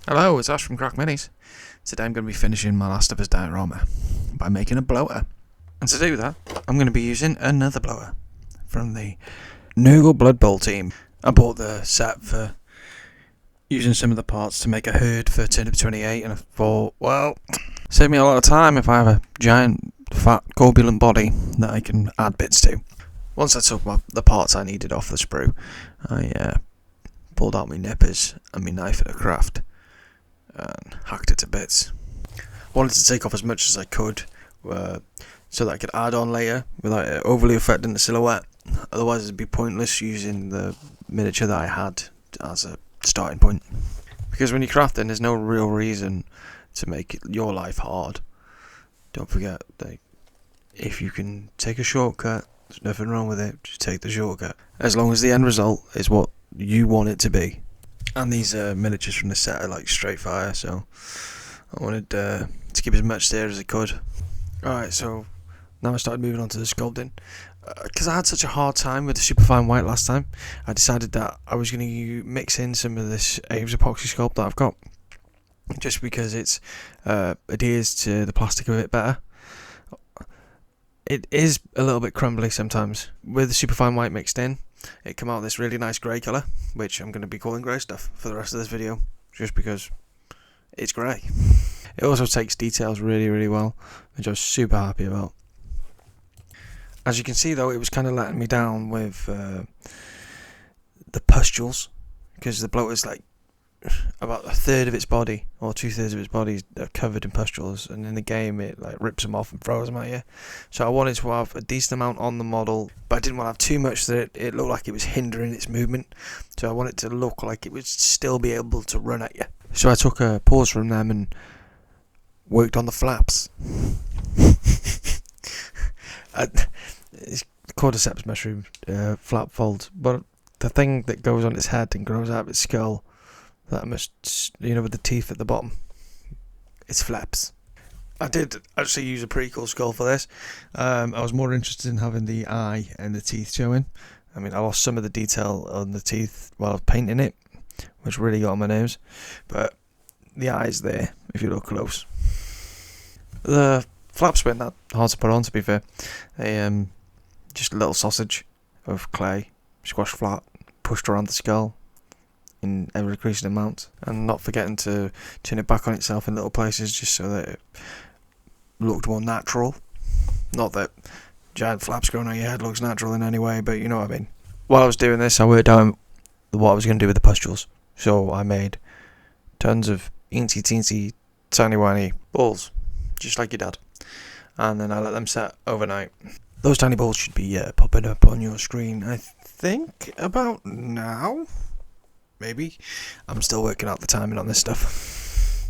Hello, it's Ash from Crack Minis. Today I'm going to be finishing my Last of Us diorama by making a bloater. And to do that, I'm going to be using another bloater from the Noogle Blood Bowl team. I bought the set for using some of the parts to make a herd for Turnip 28, and I thought, well, save me a lot of time if I have a giant, fat, corpulent body that I can add bits to. Once I took the parts I needed off the sprue, I pulled out my nippers and my knife at a craft and hacked it to bits. Wanted to take off as much as I could so that I could add on later without it overly affecting the silhouette. Otherwise it'd be pointless using the miniature that I had as a starting point. Because when you're crafting, there's no real reason to make your life hard. Don't forget, if you can take a shortcut, there's nothing wrong with it, just take the shortcut. As long as the end result is what you want it to be. And these miniatures from the set are like straight fire, so I wanted to keep as much there as I could. Alright, so now I started moving on to the sculpting. Because I had such a hard time with the superfine white last time, I decided that I was going to mix in some of this Aves epoxy sculpt that I've got. Just because it adheres to the plastic a bit better. It is a little bit crumbly sometimes. With the superfine white mixed in, it came out this really nice grey colour, which I'm going to be calling grey stuff for the rest of this video, just because it's grey. It also takes details really, really well, which I was super happy about. As you can see though, it was kind of letting me down with the pustules, because the bloater's like about a third of its body, or 2/3 of its body are covered in pustules, and in the game it like rips them off and throws them at you. So I wanted to have a decent amount on the model, but I didn't want to have too much that it looked like it was hindering its movement. So I wanted it to look like it would still be able to run at you. So I took a pause from them and worked on the flaps. It's cordyceps mushroom flap folds, but the thing that goes on its head and grows out of its skull, that must, with the teeth at the bottom, it's flaps. I did actually use a pretty cool skull for this. I was more interested in having the eye and the teeth showing. I mean, I lost some of the detail on the teeth while I was painting it, which really got on my nerves, but the eye's there if you look close. The flaps weren't that hard to put on, to be fair. They just a little sausage of clay, squashed flat, pushed around the skull in ever increasing amounts, and not forgetting to turn it back on itself in little places just so that it looked more natural. Not that giant flaps growing on your head looks natural in any way, but you know what I mean. While I was doing this, I worked out what I was going to do with the pustules. So I made tons of eensy teensy tiny whiny balls, just like your dad, and then I let them set overnight. Those tiny balls should be popping up on your screen, I think, about now. Maybe. I'm still working out the timing on this stuff.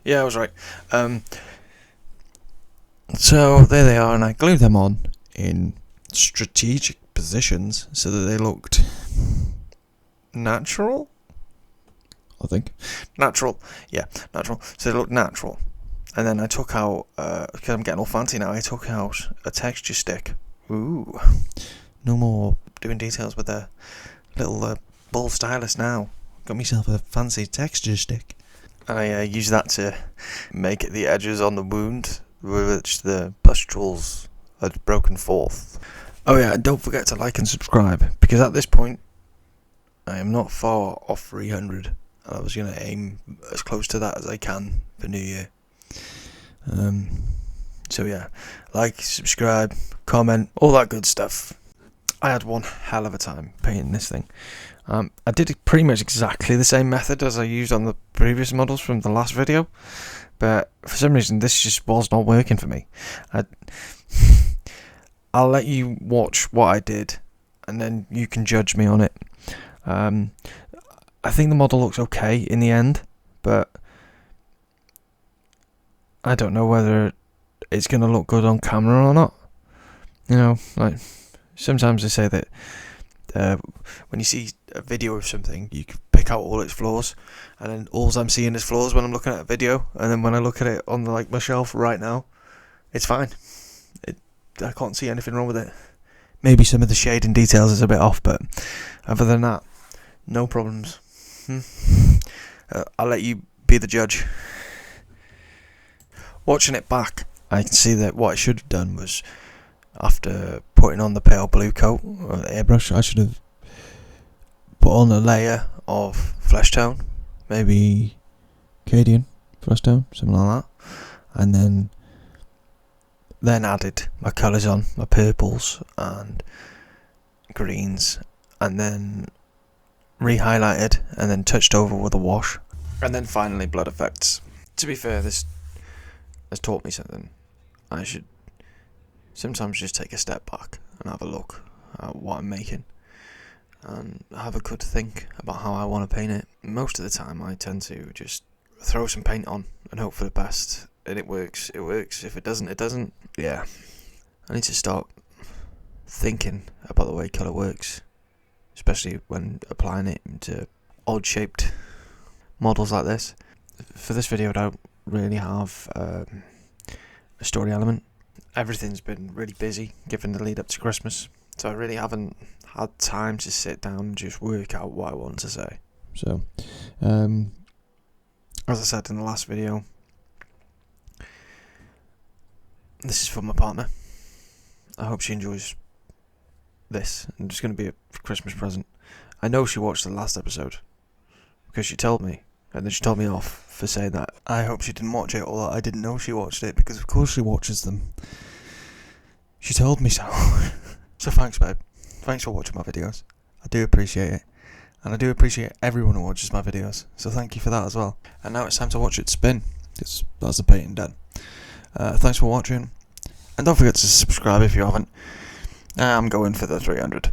Yeah, I was right. So there they are, and I glued them on in strategic positions so that they looked natural. I think. Natural. Yeah, natural. So they looked natural. And then I took out, because I'm getting all fancy now, I took out a texture stick. Ooh. No more doing details with a little ball stylus now. Got myself a fancy texture stick. And I used that to make the edges on the wound, which the pustules had broken forth. Oh yeah, and don't forget to like and subscribe, because at this point, I am not far off 300. I was going to aim as close to that as I can for New Year. So yeah, like, subscribe, comment, all that good stuff. I had one hell of a time painting this thing. I did pretty much exactly the same method as I used on the previous models from the last video, but for some reason this just was not working for me. I'll let you watch what I did, and then you can judge me on it. I think the model looks okay in the end, but I don't know whether it's going to look good on camera or not. Like, sometimes they say that when you see a video of something, you can pick out all its flaws, and then all I'm seeing is flaws when I'm looking at a video, and then when I look at it on my shelf right now, it's fine. I can't see anything wrong with it. Maybe some of the shading details is a bit off, but other than that, no problems. I'll let you be the judge. Watching it back, I can see that what I should have done was, after putting on the pale blue coat or the airbrush, I should have put on a layer of flesh tone, maybe Cadian flesh tone, something like that, and then added my colours on, my purples and greens, and then re-highlighted and then touched over with a wash, and then finally blood effects. To be fair, this has taught me something. I should sometimes just take a step back and have a look at what I'm making and have a good think about how I want to paint it. Most of the time I tend to just throw some paint on and hope for the best, and it works, it works. If it doesn't, it doesn't. Yeah, I need to start thinking about the way colour works, especially when applying it into odd shaped models like this. For this video I don't really have a story element. Everything's been really busy given the lead up to Christmas, so I really haven't had time to sit down and just work out what I want to say. So, as I said in the last video, this is for my partner. I hope she enjoys this, and it's going to be a Christmas present. I know she watched the last episode because she told me, and then she told me off for saying that. I hope she didn't watch it, or that I didn't know she watched it, because of course she watches them. She told me so. So thanks, babe. Thanks for watching my videos. I do appreciate it, and I do appreciate everyone who watches my videos, so thank you for that as well. And now it's time to watch it spin, because that's the painting done. Thanks for watching, and don't forget to subscribe if you haven't. I'm going for the 300.